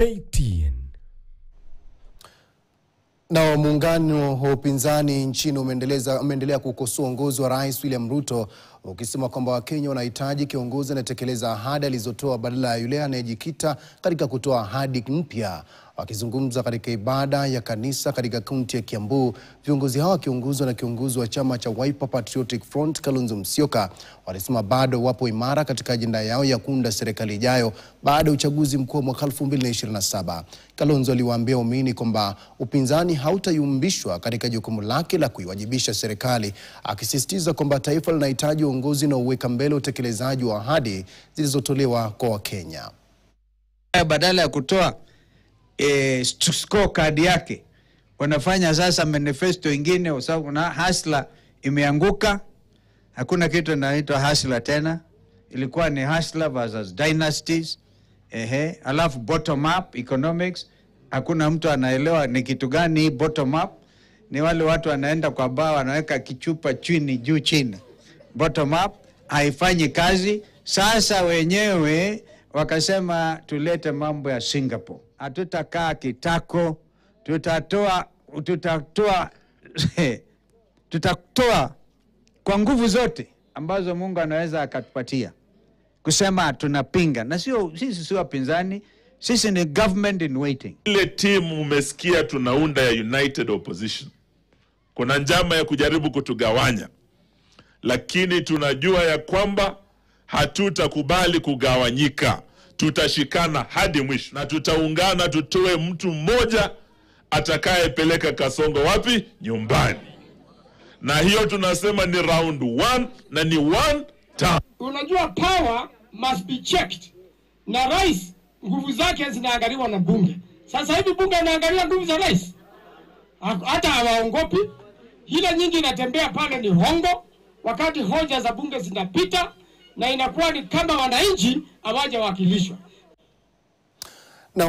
KTN. Na muungano wa upinzani nchini umeendelea kukosoa uongozi wa Rais William Ruto, ukisema kwamba Wakenya wanahitaji kiongozi anayetekeleza ahadi alizotoa badala ya yule anayejikita katika kutoa ahadi mpya. Wakizungumza katika ibada ya kanisa katika kaunti ya Kiambu, viongozi hao wakiongozwa na kiongozi wa chama cha Wiper Patriotic Front Kalonzo Musyoka walisema bado wapo imara katika ajenda yao ya kuunda serikali ijayo baada ya uchaguzi mkuu mwaka 2027. Kalonzo aliwaambia waumini kwamba upinzani hautayumbishwa katika jukumu lake la kuiwajibisha serikali, akisisitiza kwamba taifa linahitaji uongozi na uweka mbele utekelezaji wa ahadi zilizotolewa kwa Wakenya. Badala ya kutoa scorecard yake, wanafanya sasa manifesto ingine, kwa sababu na hasla imeanguka. Hakuna kitu inaitwa hasla tena, ilikuwa ni hasla versus dynasties. Alafu bottom up economics, hakuna mtu anaelewa ni kitu gani bottom up. Ni wale watu wanaenda kwa baa wanaweka kichupa chini juu chini. Bottom up haifanyi kazi. Sasa wenyewe wakasema tulete mambo ya Singapore. Hatutakaa kitako, tutatoa kwa nguvu zote ambazo Mungu anaweza akatupatia, kusema tunapinga. Na sisi sio wapinzani, sisi ni government in waiting. Ile timu umesikia tunaunda ya United Opposition, kuna njama ya kujaribu kutugawanya, lakini tunajua ya kwamba hatutakubali kugawanyika. Tutashikana hadi mwisho na tutaungana, tutoe mtu mmoja atakayepeleka Kasongo wapi? Nyumbani. Na hiyo tunasema ni round 1 na ni one time. Unajua power must be checked. Na rais nguvu zake zinaangaliwa na bunge. Sasa hivi bunge inaangalia nguvu za rais. Hata hawaongopi. Hila nyingi inatembea pale ni hongo, wakati hoja za bunge zinapita na inakuwa ni kama wananchi hawaja wakilishwa. Na